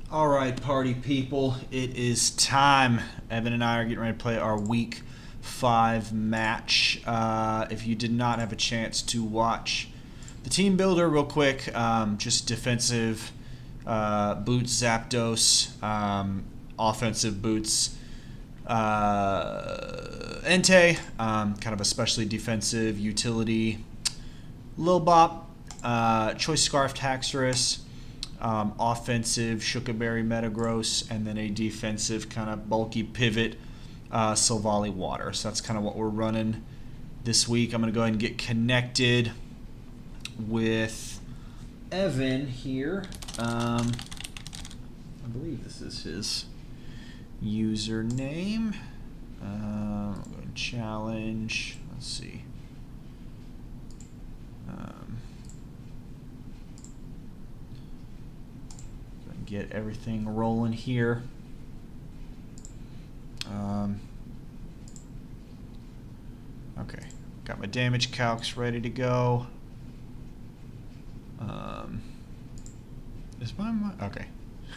All right, party people, it is time. Evan and I are getting ready to play our week 5 match. If you did not have a chance to watch the team builder, real quick, just defensive boots, Zapdos, offensive boots, Entei, kind of especially defensive utility, Lil Bop, Choice Scarf Taxorus, offensive Shukaberry Metagross, and then a defensive kind of bulky pivot Silvally Water. So that's kind of what we're running this week. I'm going to go ahead and get connected with Evan here. I believe this is his username. I'm going to challenge. Let's see. Get everything rolling here. Okay, got my damage calcs ready to go. Is my okay?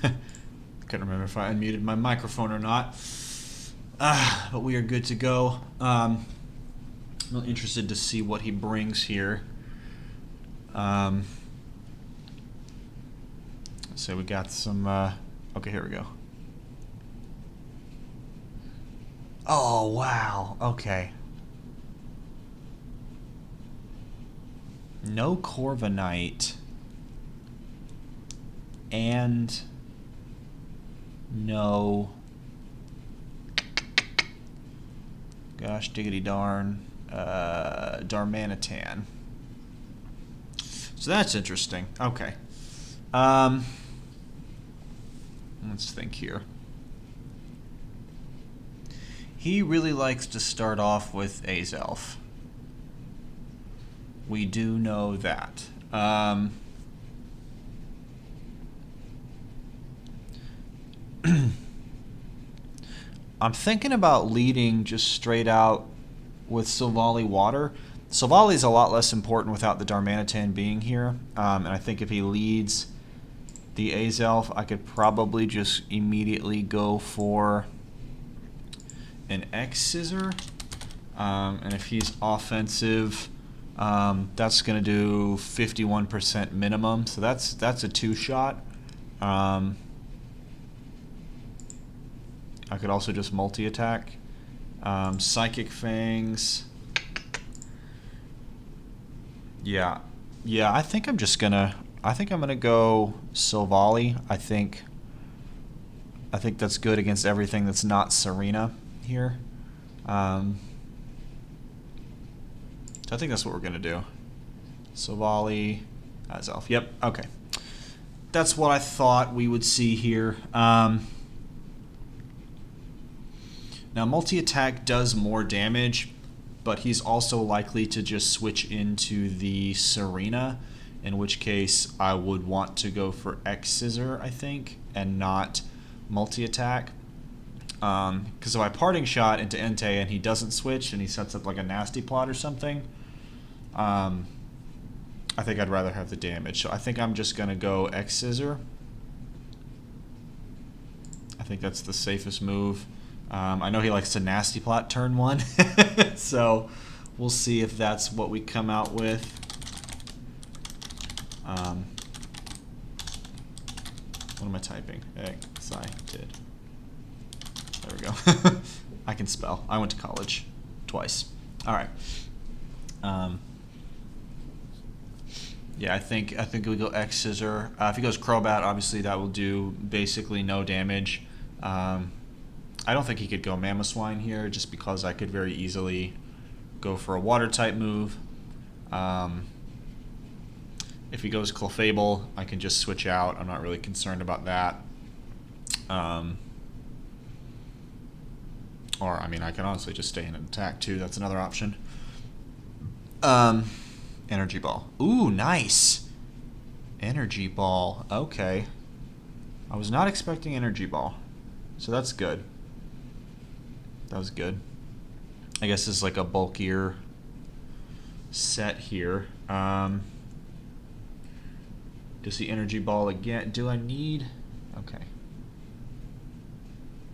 Couldn't remember if I unmuted my microphone or not. But we are good to go. I'm really interested to see what he brings here. So we got some, okay, here we go. Oh, wow, okay. No Corviknight. And no, gosh diggity darn, Darmanitan. So that's interesting. Okay. Let's think here. He really likes to start off with Azelf. We do know that. I'm thinking about leading just straight out with Silvally Water. Silvally is a lot less important without the Darmanitan being here. And I think if he leads the Azelf, I could probably just immediately go for an X-Scissor. And if he's offensive, that's going to do 51% minimum. So that's a 2-shot. I could also just multi-attack. Psychic Fangs. Yeah, I think I'm just gonna. I think I'm gonna go Silvally. I think that's good against everything that's not Serena here. So I think that's what we're gonna do. Silvally, Azelf. Yep. Okay. That's what I thought we would see here. Now, multi-attack does more damage, but he's also likely to just switch into the Serena, in which case I would want to go for X-Scissor, I think, and not multi-attack. Because if I parting shot into Entei and he doesn't switch and he sets up like a nasty plot or something, I think I'd rather have the damage. So I think I'm just going to go X-Scissor. I think that's the safest move. I know he likes to nasty plot turn 1, so we'll see if that's what we come out with. What am I typing? Excited. There we go. I can spell. I went to college twice. All right. Yeah, I think we go X-Scissor. If he goes Crobat, obviously that will do basically no damage. I don't think he could go Mamoswine here, just because I could very easily go for a water-type move. If he goes Clefable, I can just switch out. I'm not really concerned about that. Or, I mean, I can honestly just stay in an attack, too. That's another option. Energy Ball. Ooh, nice! Energy Ball. Okay. I was not expecting Energy Ball. So that's good. That was good. I guess it's like a bulkier set here. Does the Energy Ball again? Do I need... Okay.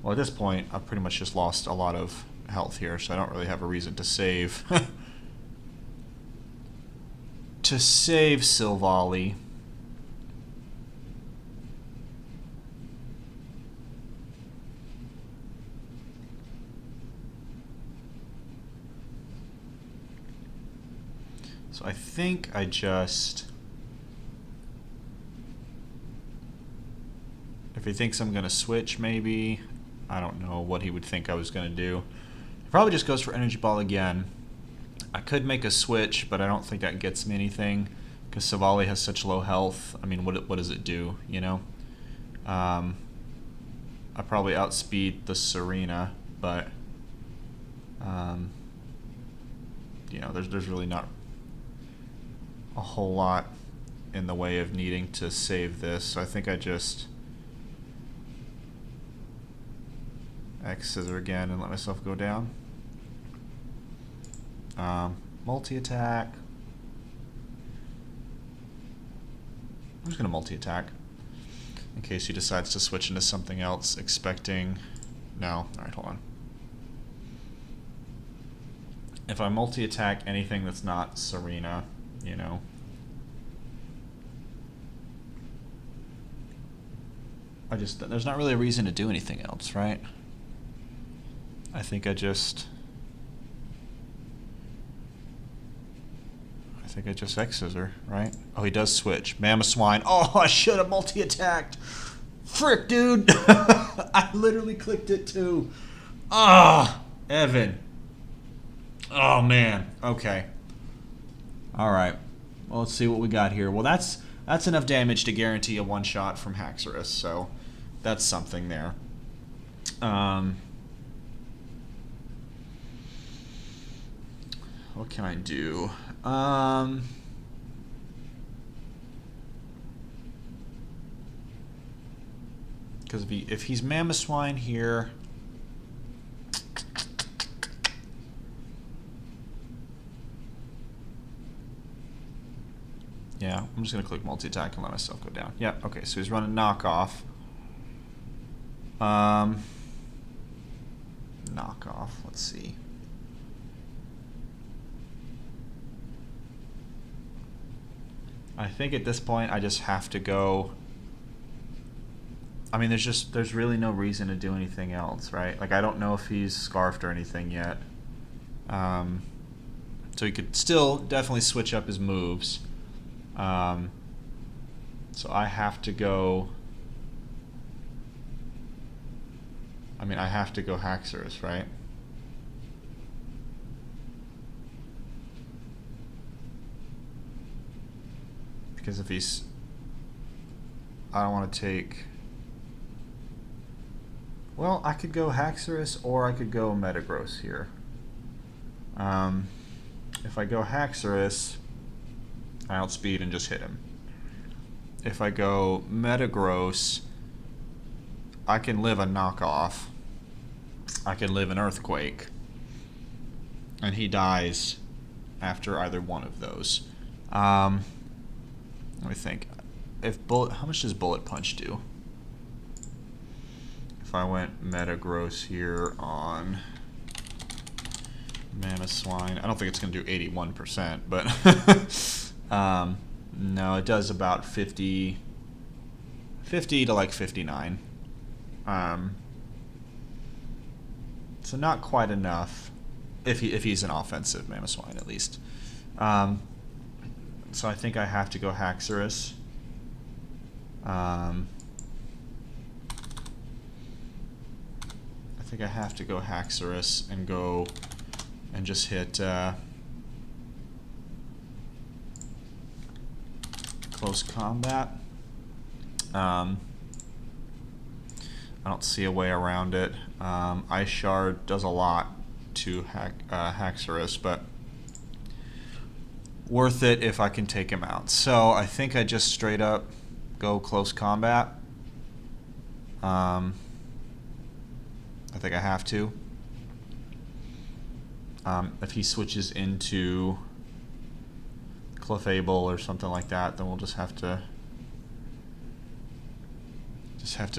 Well, at this point, I've pretty much just lost a lot of health here, so I don't really have a reason to save. To save Silvally. So I think I just... If he thinks I'm going to switch, maybe. I don't know what he would think I was going to do. He probably just goes for Energy Ball again. I could make a switch, but I don't think that gets me anything because Silvally has such low health. I mean, what does it do, you know? I probably outspeed the Serena, but you know, there's really not a whole lot in the way of needing to save this. So I think I just X Scissor again and let myself go down. Multi-attack. I'm just going to multi-attack in case he decides to switch into something else, expecting... No. Alright, hold on. If I multi-attack anything that's not Serena, you know... There's not really a reason to do anything else, right? I think I just X Scissor, right? Oh, he does switch. Mamoswine. Oh, I should have multi-attacked. Frick, dude. I literally clicked it too. Ah, Evan. Oh, man. Okay. All right. Well, let's see what we got here. Well, that's enough damage to guarantee a one-shot from Haxorus, so that's something there. What can I do? Because if he's Mamoswine here, yeah, I'm just gonna click multi-attack and let myself go down. Yeah, okay, so he's running knockoff. Knockoff, let's see. I think at this point I just have to go. I mean, there's really no reason to do anything else, right? Like, I don't know if he's scarfed or anything yet. So he could still definitely switch up his moves. So I have to go. I mean, I have to go Haxorus, right? Because if he's... I don't want to take... Well, I could go Haxorus or I could go Metagross here. If I go Haxorus, I outspeed and just hit him. If I go Metagross, I can live a knockoff. I can live an Earthquake. And he dies after either one of those. Let me think. How much does Bullet Punch do? If I went Metagross here on Mamoswine, I don't think it's going to do 81%, but no, it does about 50 to like 59. So not quite enough if he's an offensive Mamoswine at least. So I think I have to go Haxorus. I think I have to go Haxorus and go and just hit close combat. I don't see a way around it. Ice Shard does a lot to Haxorus, but worth it if I can take him out. So I think I just straight up go close combat. I think I have to. If he switches into Clefable or something like that, then we'll just have to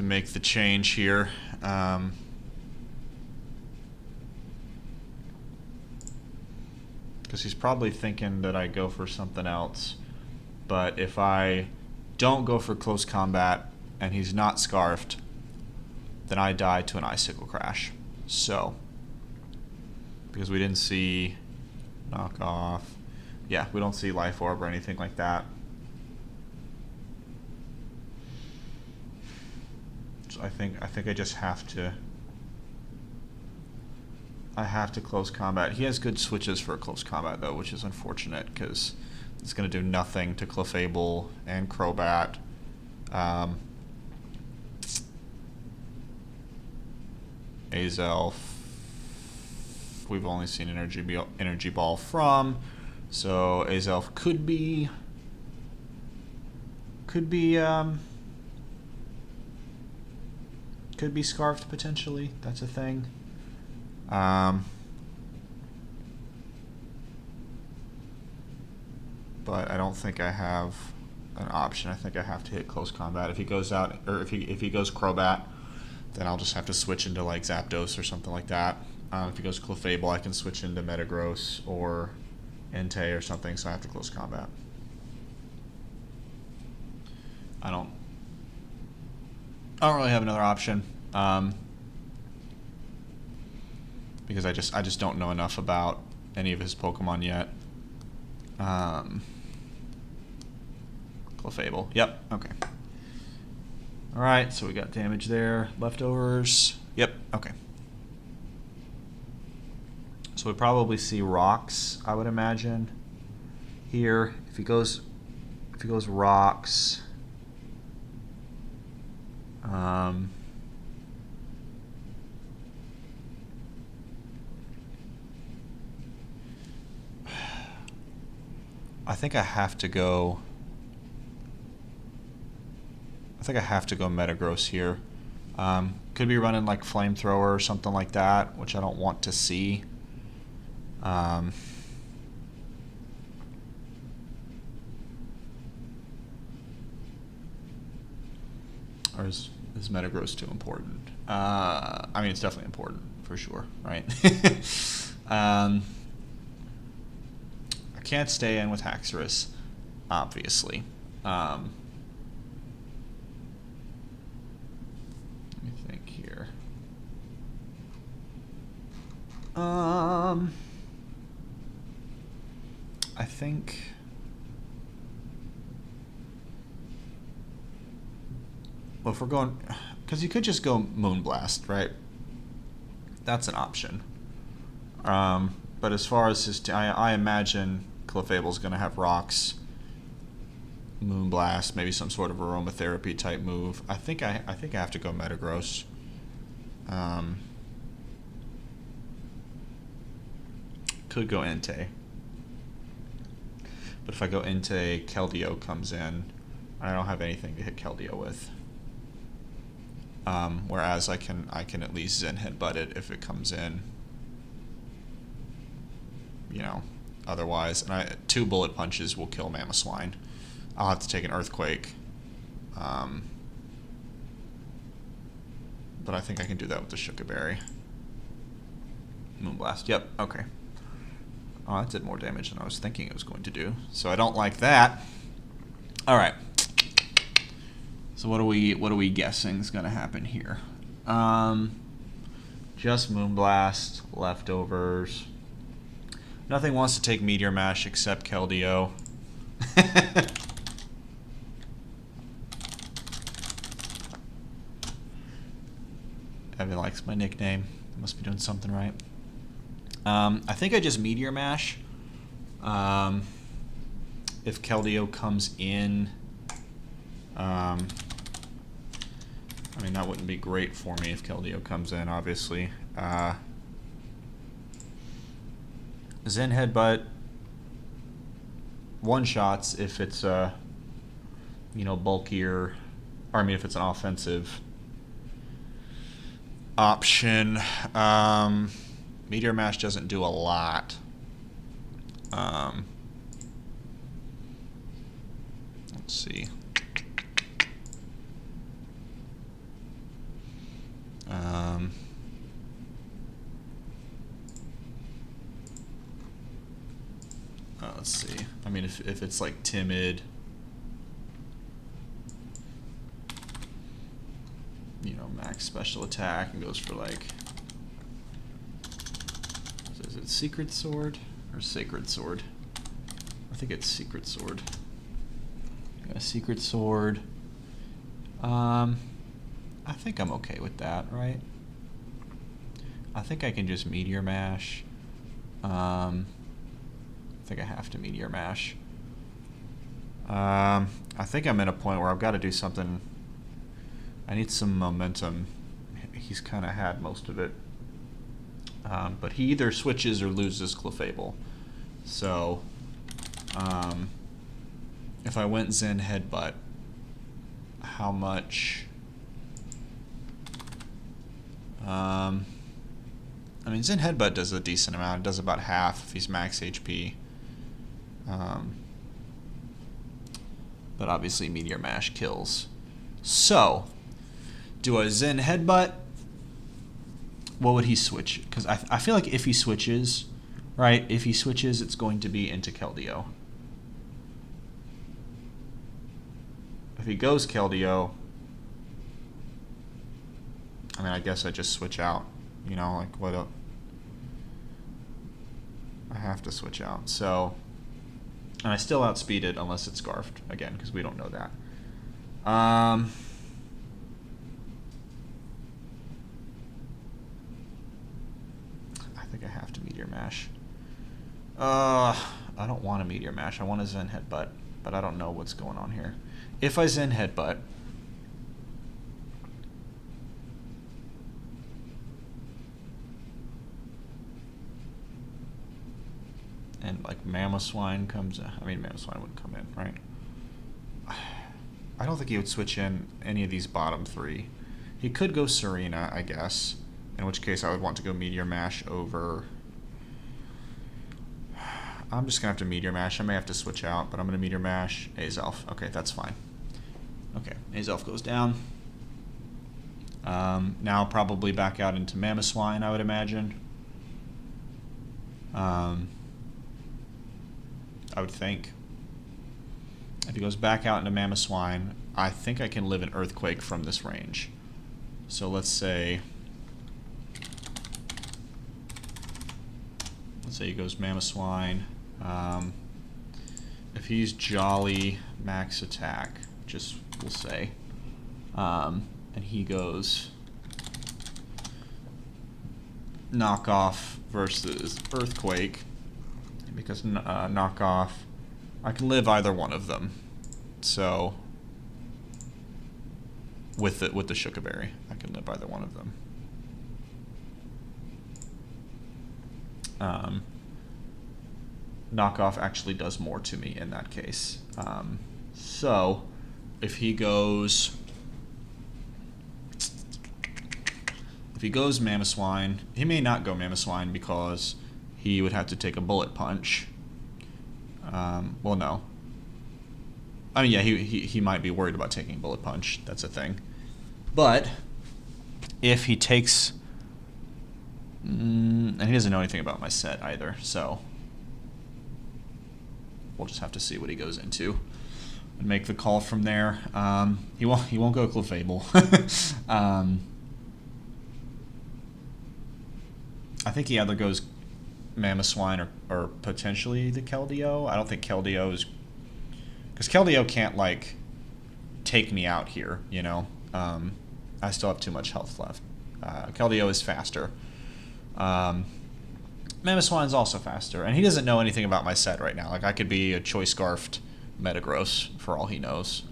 make the change here. because he's probably thinking that I go for something else. But if I don't go for close combat and he's not scarfed, then I die to an Icicle Crash. So, because we didn't see knockoff. Yeah, we don't see Life Orb or anything like that. So I think I just have to. I have to close combat. He has good switches for close combat though, which is unfortunate because it's going to do nothing to Clefable and Crobat. Azelf, we've only seen Energy Ball from, so Azelf could be scarfed potentially. That's a thing. But I don't think I have an option. I think I have to hit close combat. If he goes out, or if he goes Crobat, then I'll just have to switch into like Zapdos or something like that. If he goes Clefable, I can switch into Metagross or Entei or something, so I have to close combat. I don't really have another option. Because I just don't know enough about any of his Pokemon yet. Clefable. Yep. Okay. All right. So we got damage there. Leftovers. Yep. Okay. So we probably see rocks, I would imagine. Here, if he goes rocks. I think I have to go. I think I have to go Metagross here. Could be running like Flamethrower or something like that, which I don't want to see. Or is Metagross too important? I mean, it's definitely important for sure, right? I can't stay in with Haxorus, obviously. Let me think here. I think. Well, if we're going, because you could just go Moonblast, right? That's an option. But as far as his, I imagine Clefable's going to have rocks, Moonblast, maybe some sort of aromatherapy type move. I think I have to go Metagross. Could go Entei. But if I go Entei, Keldeo comes in. I don't have anything to hit Keldeo with. Whereas I can at least Zen Headbutt it if it comes in. You know, otherwise, and 2 bullet punches will kill Mamoswine. I'll have to take an Earthquake. But I think I can do that with the Shuka Berry. Moonblast. Yep. Okay. Oh, that did more damage than I was thinking it was going to do. So I don't like that. All right. So what are we guessing is going to happen here? Just Moonblast, leftovers. Nothing wants to take Meteor Mash except Keldeo. Evan likes my nickname. Must be doing something right. I think I just Meteor Mash. If Keldeo comes in, I mean, that wouldn't be great for me if Keldeo comes in, obviously. Zen Headbutt one-shots if it's bulkier, or I mean if it's an offensive option. Meteor Mash doesn't do a lot. Let's see. let's see. I mean, if it's like timid, you know, max special attack and goes for like, is it Secret Sword or Sacred Sword? I think it's Secret Sword. Yeah, Secret Sword. I think I'm okay with that, right? I think I can just Meteor Mash. I think I have to Meteor Mash. I think I'm at a point where I've got to do something. I need some momentum. He's kind of had most of it. But he either switches or loses Clefable. So, if I went Zen Headbutt, how much... I mean, Zen Headbutt does a decent amount. It does about half if he's max HP. But obviously Meteor Mash kills. So, do I Zen Headbutt? What would he switch? Because I feel like if he switches, right, if he switches, it's going to be into Keldeo. If he goes Keldeo, I mean, I guess I just switch out. You know, like what up? I have to switch out. So, and I still outspeed it unless it's Scarfed again, because we don't know that. I think I have to Meteor Mash. I don't want a Meteor Mash. I want a Zen Headbutt, but I don't know what's going on here. If I Zen Headbutt, and like Mamoswine comes in. I mean, Mamoswine wouldn't come in, right? I don't think he would switch in any of these bottom three. He could go Serena, I guess, in which case I would want to go Meteor Mash over... I'm just going to have to Meteor Mash. I may have to switch out, but I'm going to Meteor Mash Azelf. Okay, that's fine. Okay, Azelf goes down. Now probably back out into Mamoswine, I would imagine. I would think. If he goes back out into Mamoswine, I think I can live an Earthquake from this range. So let's say he goes Mamoswine. If he's Jolly max attack, just we'll say, and he goes knockoff versus Earthquake, because knockoff, I can live either one of them. So with the Shukaberry, I can live either one of them. Knockoff actually does more to me in that case. So if he goes Mamoswine, he may not go Mamoswine because he would have to take a Bullet Punch. Well, no. I mean, yeah, he might be worried about taking Bullet Punch. That's a thing. But if he takes... and he doesn't know anything about my set either, so we'll just have to see what he goes into and make the call from there. He won't go Clefable. I think he either goes Mamoswine or potentially the Keldeo. I don't think Keldeo is... Because Keldeo can't, like, take me out here, you know? I still have too much health left. Keldeo is faster. Mamoswine's also faster, and he doesn't know anything about my set right now. Like, I could be a Choice Scarfed Metagross for all he knows,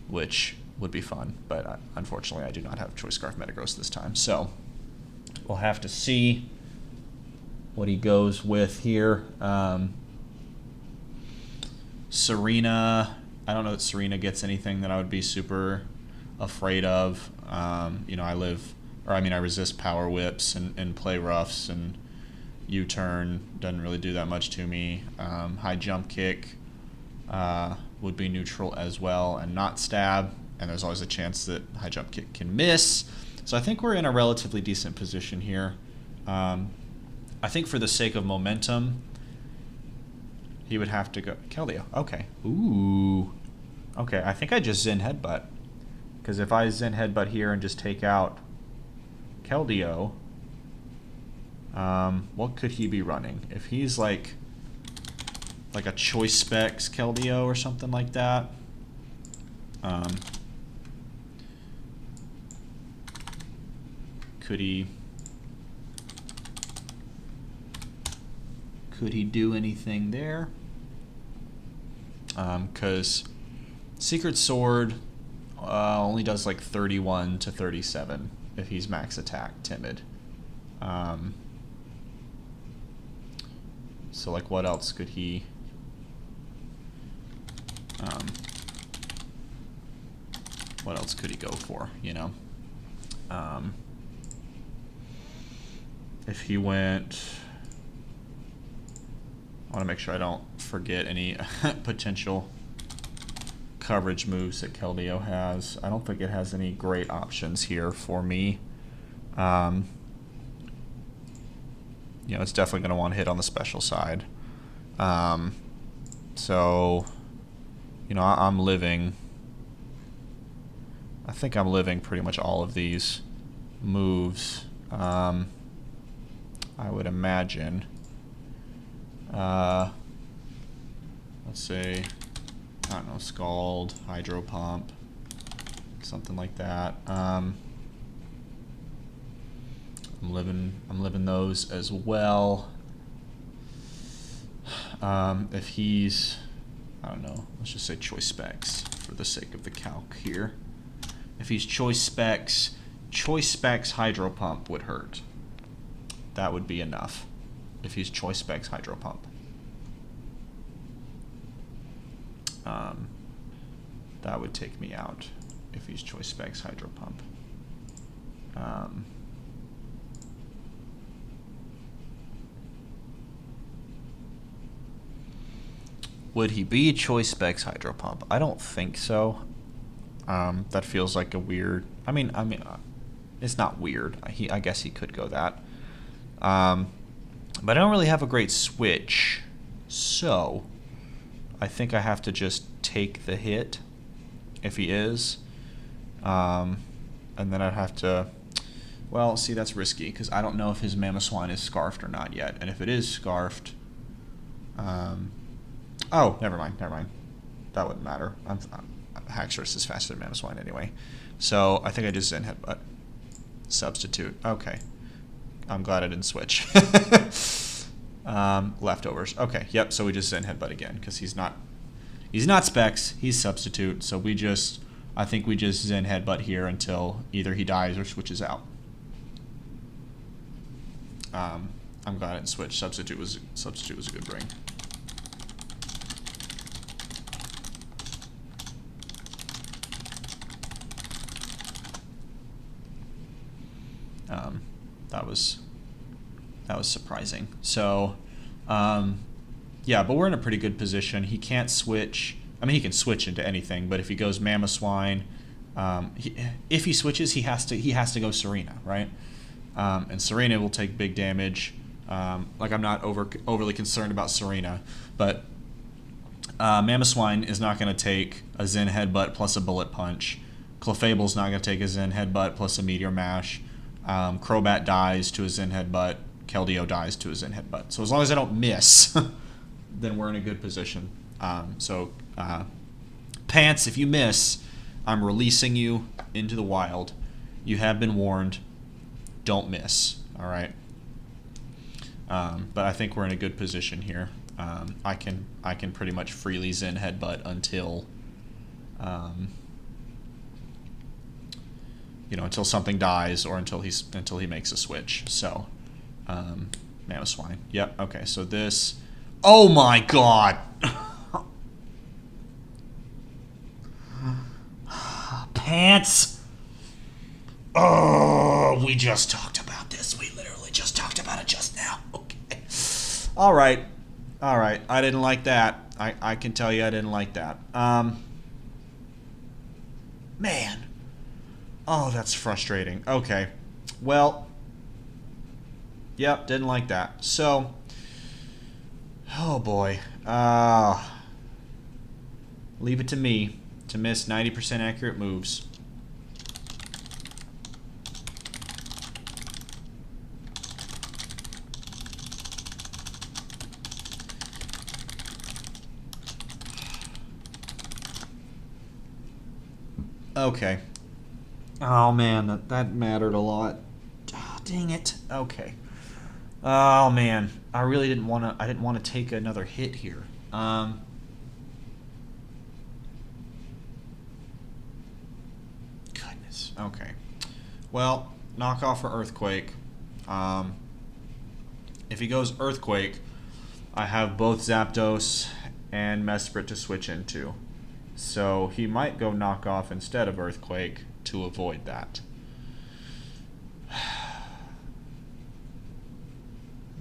which would be fun, but unfortunately I do not have Choice Scarf Metagross this time. So we'll have to see what he goes with here. Serena, I don't know that Serena gets anything that I would be super afraid of. You know, I resist Power Whips and Play Roughs, and U-Turn doesn't really do that much to me. High Jump Kick would be neutral as well, and not Stab, and there's always a chance that High Jump Kick can miss. So I think we're in a relatively decent position here. I think for the sake of momentum, He would have to go Keldeo. Okay. Ooh. Okay, I think I just Zen Headbutt. Because if I Zen Headbutt here and just take out Keldeo, what could he be running? If he's like a Choice Specs Keldeo or something like that. Could he do anything there? Because Secret Sword only does like 31 to 37 if he's max attack timid. So like what else could he go for, you know? If he went, I want to make sure I don't forget any potential coverage moves that Keldeo has. I don't think it has any great options here for me. You know, it's definitely going to want to hit on the special side. So, you know, I'm living. I think I'm living pretty much all of these moves. I would imagine. Let's say, I don't know, Scald, Hydro Pump, something like that. I'm living those as well. If he's, I don't know, let's just say Choice Specs for the sake of the calc here. If he's Choice Specs Hydro Pump would hurt. That would be enough. If he's Choice Specs Hydro Pump. That would take me out if he's Choice Specs Hydro Pump. Would he be Choice Specs Hydro Pump? I don't think so. That feels like a weird. I mean, it's not weird. I guess he could go that. But I don't really have a great switch, so I think I have to just take the hit if he is, and then I'd have to. Well, see, that's risky because I don't know if his Mamoswine is scarfed or not yet, and if it is scarfed, oh, never mind. That wouldn't matter. Haxorus is faster than Mamoswine anyway, so I think I just Zen Headbutt. Substitute. Okay. I'm glad I didn't switch. Leftovers. Okay, yep, so we just Zen Headbutt again, because he's not Specs, he's Substitute, so I think we just Zen Headbutt here until either he dies or switches out. I'm glad I didn't switch. Substitute was a good bring. That was surprising. So, yeah, but we're in a pretty good position. He can't switch. I mean, he can switch into anything, but if he goes Mamoswine, if he switches, he has to go Serena, right? And Serena will take big damage. Like, I'm not overly concerned about Serena, but Mamoswine is not going to take a Zen Headbutt plus a Bullet Punch. Clefable's not going to take a Zen Headbutt plus a Meteor Mash. Crobat dies to a Zen Headbutt. Keldeo dies to a Zen Headbutt. So as long as I don't miss, then we're in a good position. Pants, if you miss, I'm releasing you into the wild. You have been warned. Don't miss. All right. But I think we're in a good position here. I can pretty much freely Zen Headbutt until until something dies or until he makes a switch. So, Mamoswine. Yep. Okay. So this. Oh my God. Pants. Oh, we just talked about this. We literally just talked about it just now. Okay. All right. I didn't like that. I can tell you I didn't like that. Man. Oh, that's frustrating. Okay. Well, yep, didn't like that. So, Oh boy. Leave it to me to miss 90% accurate moves. Okay. Oh man, that mattered a lot. Oh, dang it. Okay. Oh man, I really didn't want to. I didn't want to take another hit here. Goodness. Okay. Well, knockoff for Earthquake. Um, if he goes Earthquake, I have both Zapdos and Mesprit to switch into. So he might go knockoff instead of Earthquake to avoid that.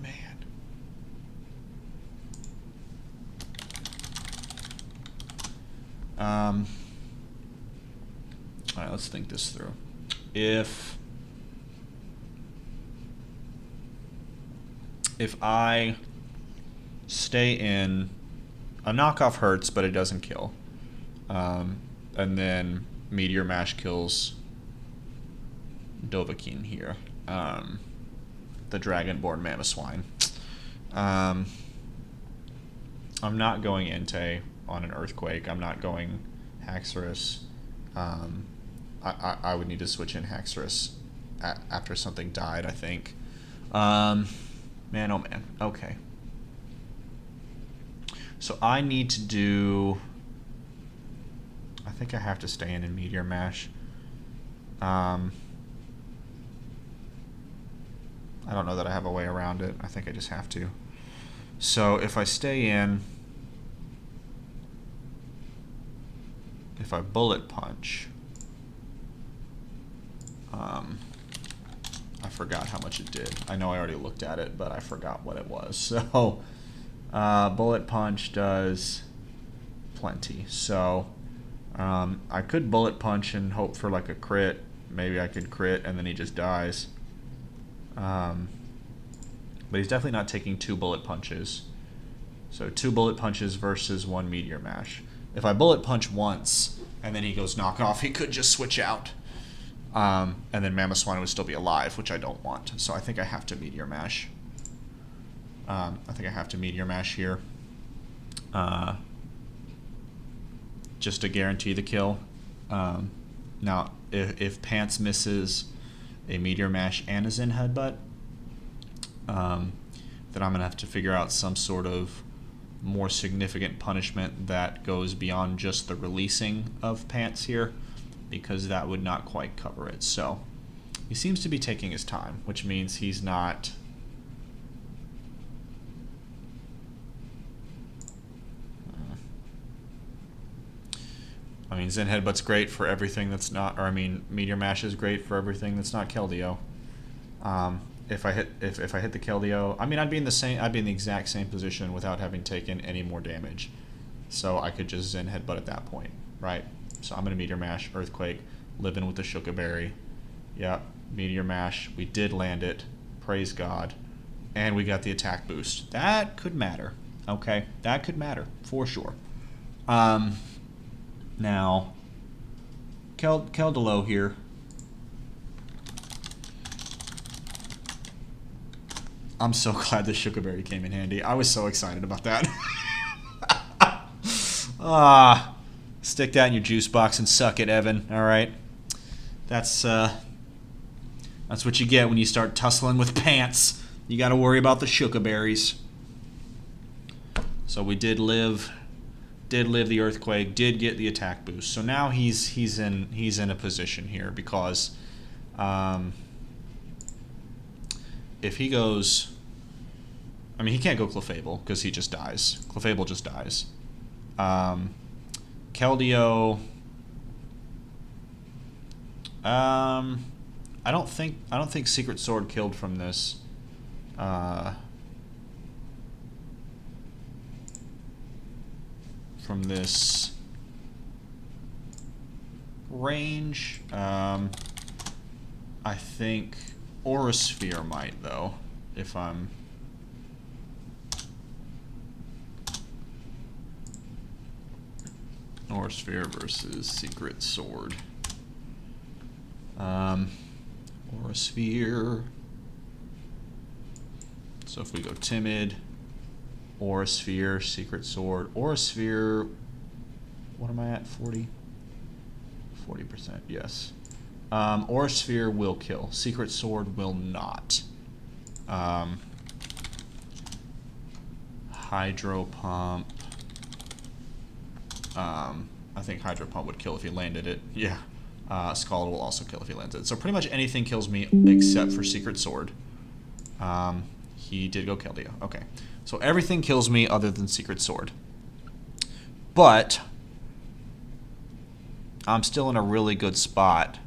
Man. Alright, let's think this through. If I stay in, a knockoff hurts, but it doesn't kill. And then Meteor Mash kills Dovahkiin here. The Dragonborn Mamoswine. I'm not going Entei on an Earthquake. I'm not going Haxorus. I would need to switch in Haxorus after something died, I think. Man, oh man. Okay. So I need to do... I think I have to stay in Meteor Mash. I don't know that I have a way around it. I think I just have to. So if I stay in... If I Bullet Punch... I forgot how much it did. I know I already looked at it, but I forgot what it was. So, Bullet Punch does plenty. So, I could Bullet Punch and hope for like a crit. Maybe I could crit and then he just dies. But he's definitely not taking 2 Bullet Punches. So 2 Bullet Punches versus 1 Meteor Mash. If I Bullet Punch once and then he goes knockoff, he could just switch out. And then Mamoswine would still be alive, which I don't want. So I think I have to Meteor Mash. I think I have to Meteor Mash here. Just to guarantee the kill. Now, if Pants misses a Meteor Mash and a Zen Headbutt, then I'm going to have to figure out some sort of more significant punishment that goes beyond just the releasing of Pants here, because that would not quite cover it. So he seems to be taking his time, which means he's not... I mean, Zen Headbutt's great for everything that's not... Or, I mean, Meteor Mash is great for everything that's not Keldeo. If I hit the Keldeo... I mean, I'd be in the exact same position without having taken any more damage. So I could just Zen Headbutt at that point, right? So I'm going to Meteor Mash, Earthquake, living with the Shuka Berry. Yep, Meteor Mash. We did land it. Praise God. And we got the attack boost. That could matter. Okay, that could matter, for sure. Now, Keldeo here. I'm so glad the Shuka Berry came in handy. I was so excited about that. Stick that in your juice box and suck it, Evan. All right, that's what you get when you start tussling with Pants. You got to worry about the Shuka Berries. So we did live the Earthquake, did get the attack boost. So now he's in a position here because if he goes, I mean, he can't go Clefable because he just dies. Clefable just dies. Keldeo. I don't think Secret Sword killed from this. From this range. I think Aura Sphere might, though, if I'm... Aura Sphere versus Secret Sword. Aura Sphere. So if we go Timid, Aura Sphere, Secret Sword. Aura Sphere, what am I at, 40? 40%, yes. Aura Sphere will kill. Secret Sword will not. Hydro Pump. I think Hydro Pump would kill if he landed it. Yeah. Scald will also kill if he lands it. So pretty much anything kills me except for Secret Sword. He did go Keldeo. Okay. So everything kills me other than Secret Sword. But I'm still in a really good spot.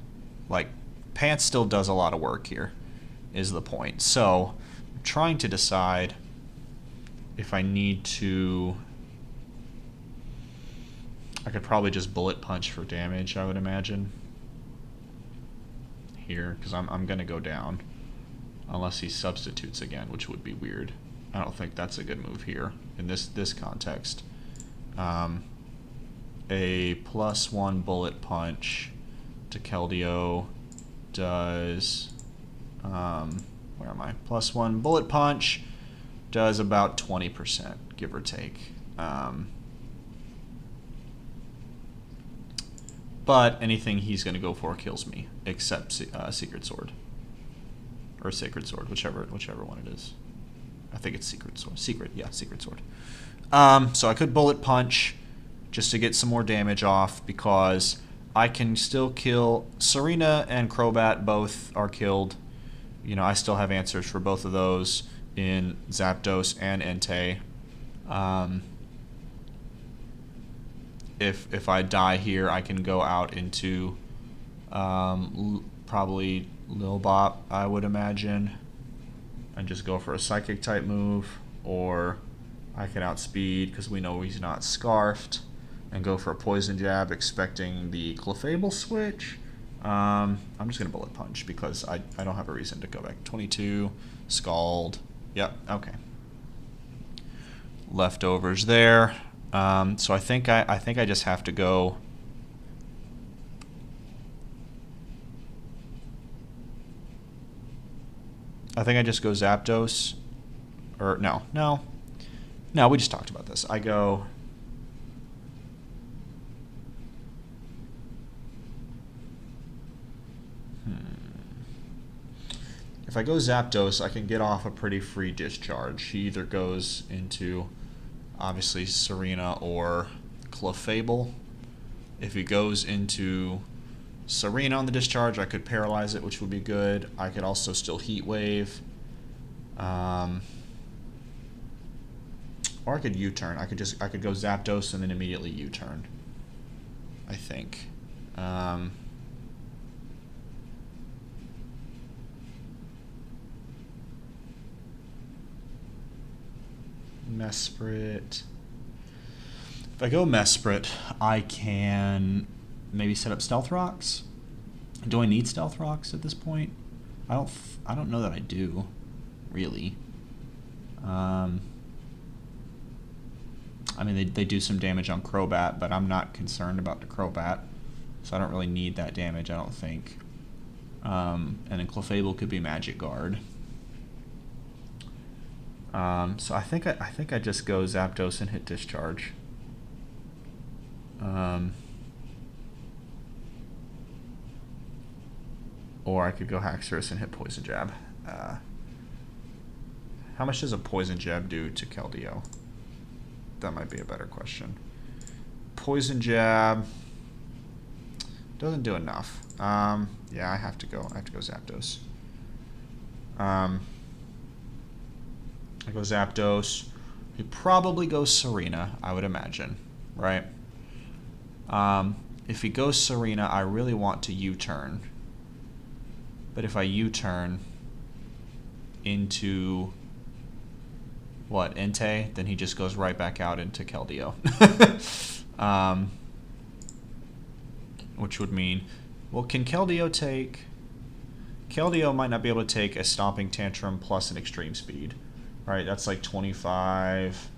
Like, Pants still does a lot of work here, is the point. So I'm trying to decide if I need to... I could probably just Bullet Punch for damage, I would imagine. Here, because I'm going to go down. Unless he substitutes again, which would be weird. I don't think that's a good move here in this context. A +1 Bullet Punch to Keldeo does... where am I? +1 Bullet Punch does about 20%, give or take. But anything he's going to go for kills me, except Secret Sword. Or Sacred Sword, whichever one it is. I think it's Secret Sword. Secret Sword. So I could Bullet Punch just to get some more damage off, because I can still kill Serena and Crobat. Both are killed. You know, I still have answers for both of those in Zapdos and Entei. If I die here, I can go out into probably Lil Bop, I would imagine, and just go for a Psychic type move, or I can outspeed because we know he's not Scarfed, and go for a Poison Jab, expecting the Clefable switch. I'm just gonna Bullet Punch because I don't have a reason to go back. 22, Scald. Yep. Okay. Leftovers there. So I think I just have to go. I think I just go Zapdos, or no, we just talked about this. I go. If I go Zapdos, I can get off a pretty free discharge. He either goes into, obviously, Serena or Clefable. If he goes into Serena on the discharge, I could paralyze it, which would be good. I could also still Heat Wave. Or I could U-turn. I could go Zapdos and then immediately U-turn, I think. Mesprit. If I go Mesprit, I can maybe set up Stealth Rocks. Do I need Stealth Rocks at this point? I don't know that I do, really. I mean, they do some damage on Crobat, but I'm not concerned about the Crobat, so I don't really need that damage, I don't think. And then Clefable could be Magic Guard. So I think I just go Zapdos and hit Discharge. Or I could go Haxorus and hit Poison Jab. How much does a Poison Jab do to Keldeo? That might be a better question. Poison Jab doesn't do enough. Yeah, I have to go Zapdos. I go Zapdos. He probably goes Serena, I would imagine, right? If he goes Serena, I really want to U-turn. But if I U-turn into what, Entei, then he just goes right back out into Keldeo. Which would mean, well, can Keldeo take... Keldeo might not be able to take a Stomping Tantrum plus an Extreme Speed. Right, that's like 25.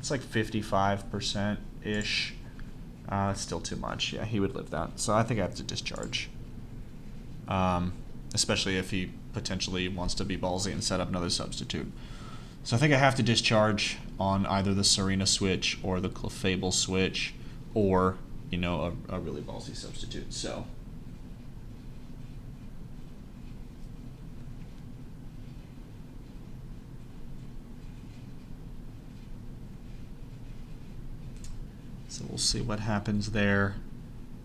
It's like 55%-ish. It's still too much. Yeah, he would live that. So I think I have to discharge. Especially if he potentially wants to be ballsy and set up another substitute. So I think I have to discharge on either the Serena switch or the Clefable switch, or, you know, a really ballsy substitute. So we'll see what happens there.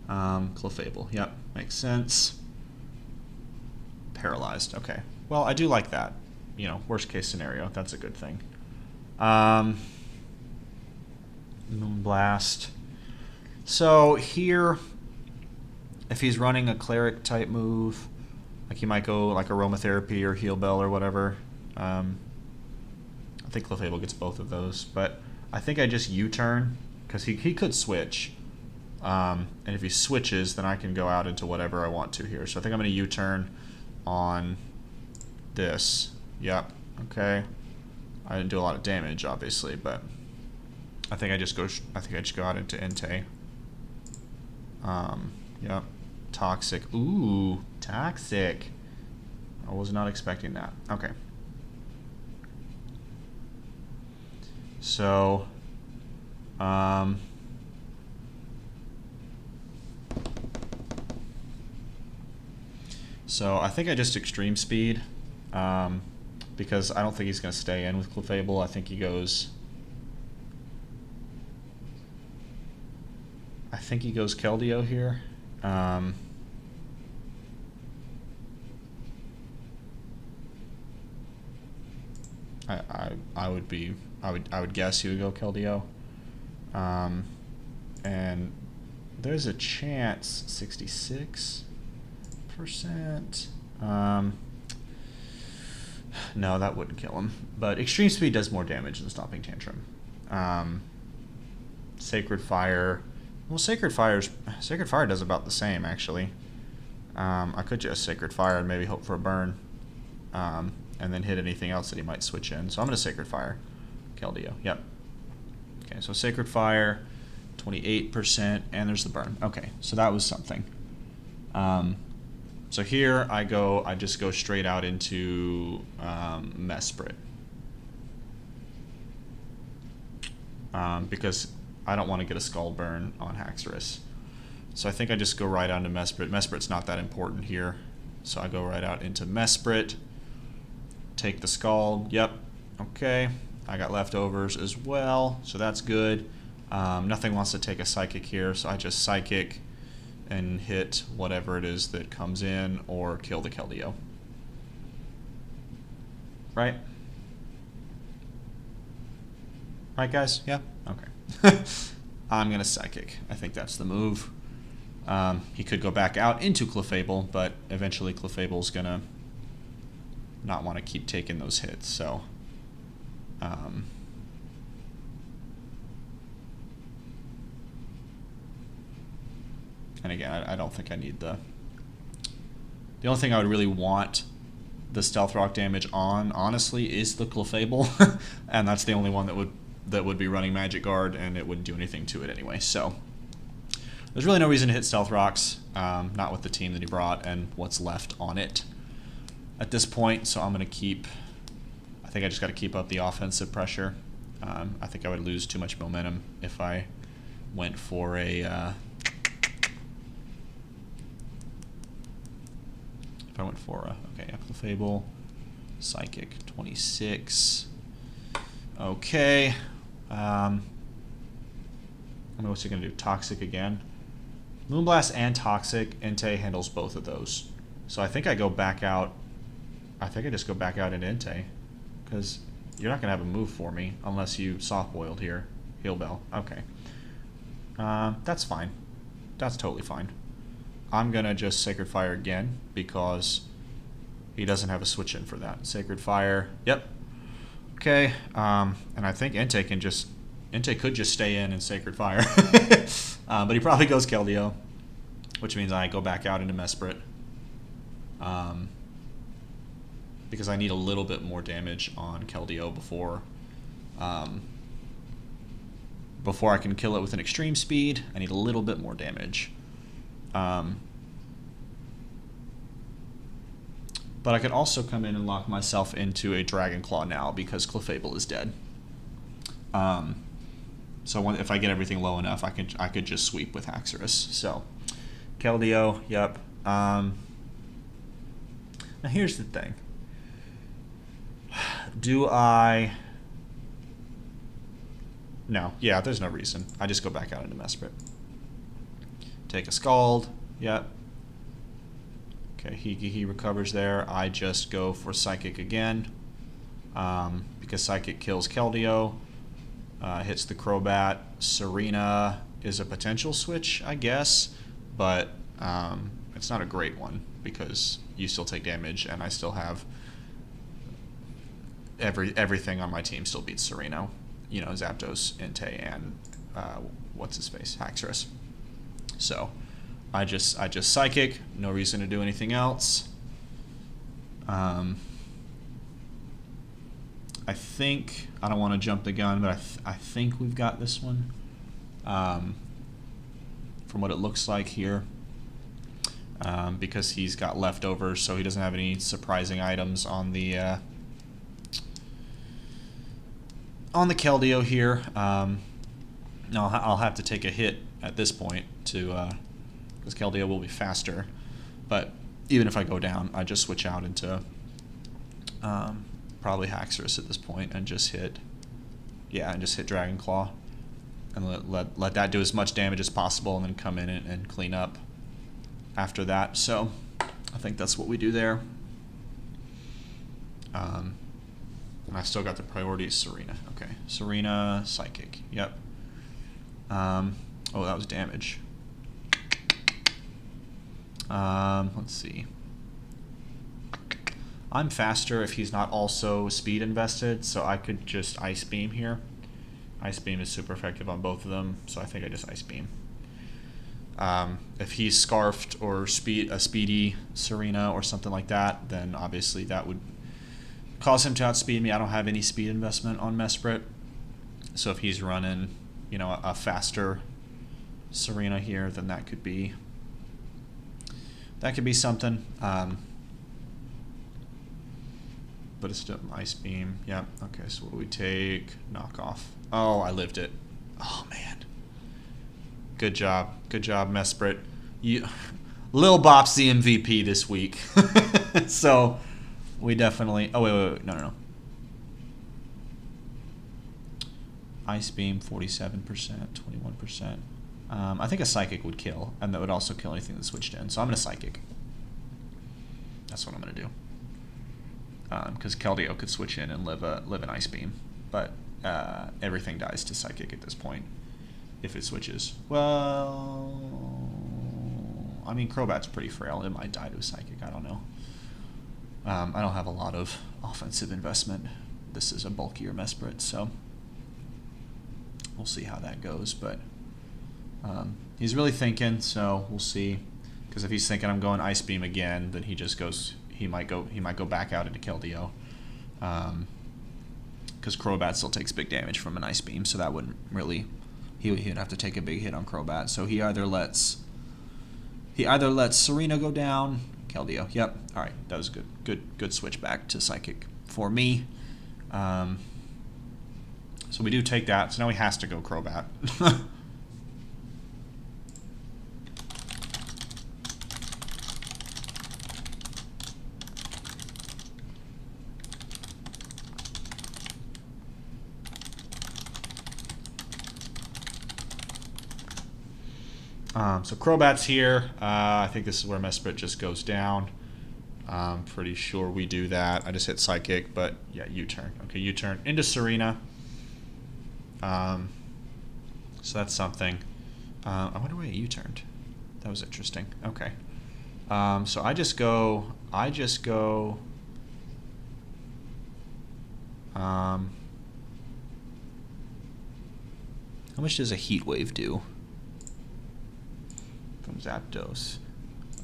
Clefable, yep, makes sense. Paralyzed, okay. Well, I do like that. You know, worst case scenario, that's a good thing. Moonblast. So here, if he's running a cleric type move, like he might go like aromatherapy or heal bell or whatever. I think Clefable gets both of those, but I think I just U-turn, because he could switch. And if he switches, then I can go out into whatever I want to here. So I think I'm going to U-turn on this. Yep. Okay. I didn't do a lot of damage, obviously, but I think I just go out into Entei. Yep. Toxic. Ooh, toxic. I was not expecting that. Okay. So, so I think I just extreme speed, because I don't think he's going to stay in with Clefable. I think he goes. I think he goes Keldeo here. I would guess he would go Keldeo. And there's a chance 66%. No, that wouldn't kill him. But Extreme Speed does more damage than Stomping Tantrum. Sacred Fire. Well, Sacred Fire does about the same, actually. I could just Sacred Fire and maybe hope for a burn. And then hit anything else that he might switch in. So I'm going to Sacred Fire. Keldeo. Yep. Okay, so Sacred Fire, 28%, and there's the burn. Okay, so that was something. So here I just go straight out into Mesprit. Because I don't want to get a Skull Burn on Haxorus. So I think I just go right on to Mesprit. Mesprit's not that important here. So I go right out into Mesprit. Take the Scald. Yep. Okay. I got leftovers as well, so that's good. Nothing wants to take a Psychic here, so I just Psychic and hit whatever it is that comes in or kill the Keldeo. Right? Right, guys? Yeah? Okay. I'm going to Psychic. I think that's the move. He could go back out into Clefable, but eventually Clefable's going to not want to keep taking those hits, so... and again, I don't think I need the only thing I would really want the Stealth Rock damage on, honestly, is the Clefable, and that's the only one that would be running Magic Guard, and it wouldn't do anything to it anyway. So there's really no reason to hit Stealth Rocks, not with the team that he brought and what's left on it at this point. So I'm going to keep. I think I just got to keep up the offensive pressure. I think I would lose too much momentum if I went for a. Okay, Clefable, Psychic, 26. Okay. I mean, what's he gonna do? Toxic again. Moonblast and Toxic. Entei handles both of those. So I think I go back out. I think I just go back out into Entei, because you're not gonna have a move for me unless you soft boiled here. Heal Bell. Okay. That's fine. That's totally fine. I'm gonna just Sacred Fire again because he doesn't have a switch in for that. Sacred Fire. Yep. Okay. And I think Entei could just stay in and Sacred Fire, but he probably goes Keldeo, which means I go back out into Mesprit, because I need a little bit more damage on Keldeo before before I can kill it with an extreme speed, I need a little bit more damage. But I could also come in and lock myself into a Dragonclaw now because Clefable is dead. So if I get everything low enough, I could just sweep with Haxorus. So Keldeo, yep. Now here's the thing. Do I... No, yeah, there's no reason. I just go back out into Mesprit. Take a Scald, yep. Okay, he recovers there. I just go for Psychic again. Because Psychic kills Keldeo. Hits the Crobat. Serena is a potential switch, I guess. But it's not a great one because you still take damage and I still have... Everything on my team still beats Serena. You know, Zapdos, Entei, and what's his face, Haxorus. So I just Psychic, no reason to do anything else. I think I don't want to jump the gun, but I think we've got this one. From what it looks like here, because he's got leftovers, so he doesn't have any surprising items on the Keldeo here. No, I'll have to take a hit at this point to because Keldeo will be faster. But even if I go down, I just switch out into probably Haxorus at this point and just hit, and just hit Dragonclaw and let that do as much damage as possible, and then come in and clean up after that. So I think that's what we do there. And I still got the priority Serena. Okay, Serena, Psychic. Yep. Oh, that was damage. Let's see. I'm faster if he's not also speed invested, so I could just Ice Beam here. Ice Beam is super effective on both of them, so I think I just Ice Beam. If he's Scarfed or a speedy Serena or something like that, then obviously that would cause him to outspeed me. I don't have any speed investment on Mesprit, so if he's running, you know, a faster Serena here, then that could be something. But it's still Ice Beam. Yep. Okay, so what do we take? Knock off. Oh, I lived it. Oh man. Good job, Mesprit. Lil Bop's the MVP this week. So we definitely... Oh, wait. No. Ice Beam, 47%, 21%. I think a Psychic would kill, and that would also kill anything that switched in. So I'm going to Psychic. That's what I'm going to do. Because Keldeo could switch in and live an Ice Beam. But everything dies to Psychic at this point if it switches. Well... I mean, Crobat's pretty frail. It might die to a Psychic. I don't know. I don't have a lot of offensive investment. This is a bulkier Mesprit, so we'll see how that goes. But he's really thinking, so we'll see. Because if he's thinking I'm going Ice Beam again, then he just goes. He might go back out into Keldeo. Because Crobat still takes big damage from an Ice Beam, so that wouldn't really. He would have to take a big hit on Crobat. So he either lets Serena go down. Keldeo. Yep. All right. That was good switch back to Psychic for me. So we do take that. So now he has to go Crobat. So Crobat's here. I think this is where Mesprit just goes down. I'm pretty sure we do that. I just hit Psychic, but yeah, U-turn. Okay, U-turn into Serena. So that's something. I wonder why it U-turned. That was interesting. Okay. So I just go. How much does a Heat Wave do? From Zapdos.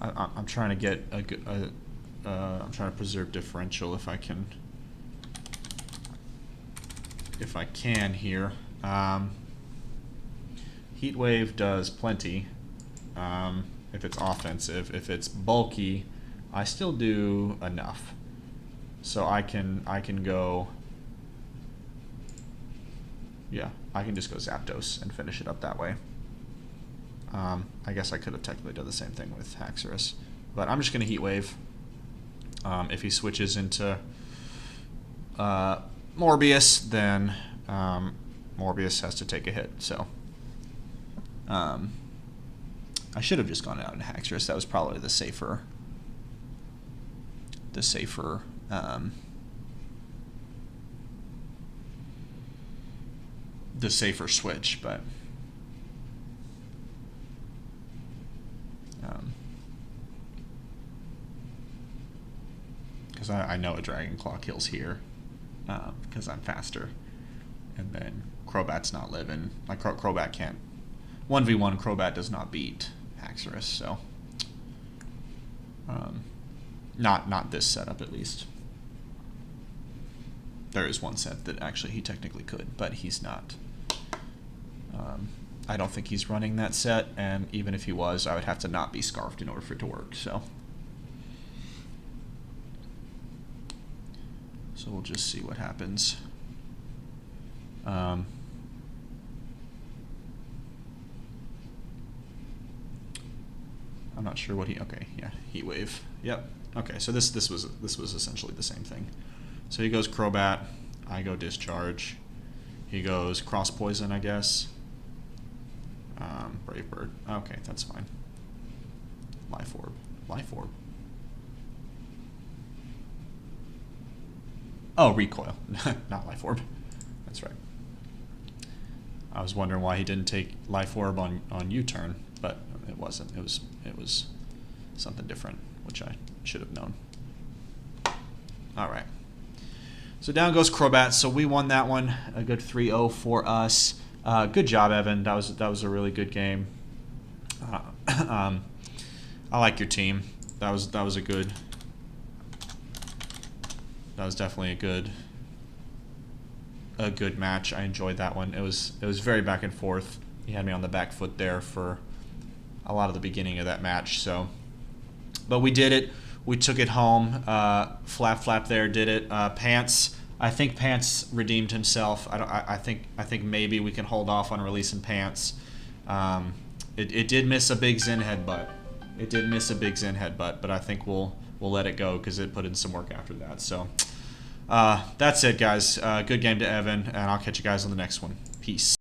I'm trying to get a good. I'm trying to preserve differential if I can. If I can here. Heat Wave does plenty if it's offensive. If it's bulky, I still do enough. So I can go. Yeah, I can just go Zapdos and finish it up that way. I guess I could have technically done the same thing with Haxorus, but I'm just going to Heat Wave. If he switches into Morbius, then Morbius has to take a hit. So I should have just gone out into Haxorus. That was probably the safer switch, but because I know a Dragon Claw kills here because I'm faster, and then Crobat's not living. Like Crobat can't 1v1. Crobat does not beat Haxorus, so not this setup at least. There is one set that actually he technically could, but he's not. I don't think he's running that set, and even if he was, I would have to not be Scarfed in order for it to work. So we'll just see what happens. I'm not sure what okay, yeah, Heat Wave. Yep. Okay, so this was essentially the same thing. So he goes Crobat, I go Discharge. He goes Cross Poison, I guess. Brave Bird. Okay, that's fine. Life Orb. Oh, Recoil, not Life Orb. That's right. I was wondering why he didn't take Life Orb on U-turn, but it wasn't. It was something different, which I should have known. All right. So down goes Crobat. So we won that one. A good 3-0 for us. Good job, Evan. That was a really good game. I like your team. That was definitely a good match. I enjoyed that one. It was very back and forth. He had me on the back foot there for a lot of the beginning of that match. So, but we did it. We took it home. Flap there did it. Pants. I think Pants redeemed himself. I think maybe we can hold off on releasing Pants. It did miss a big Zen headbutt. But I think we'll let it go because it put in some work after that. So that's it, guys. Good game to Evan, and I'll catch you guys on the next one. Peace.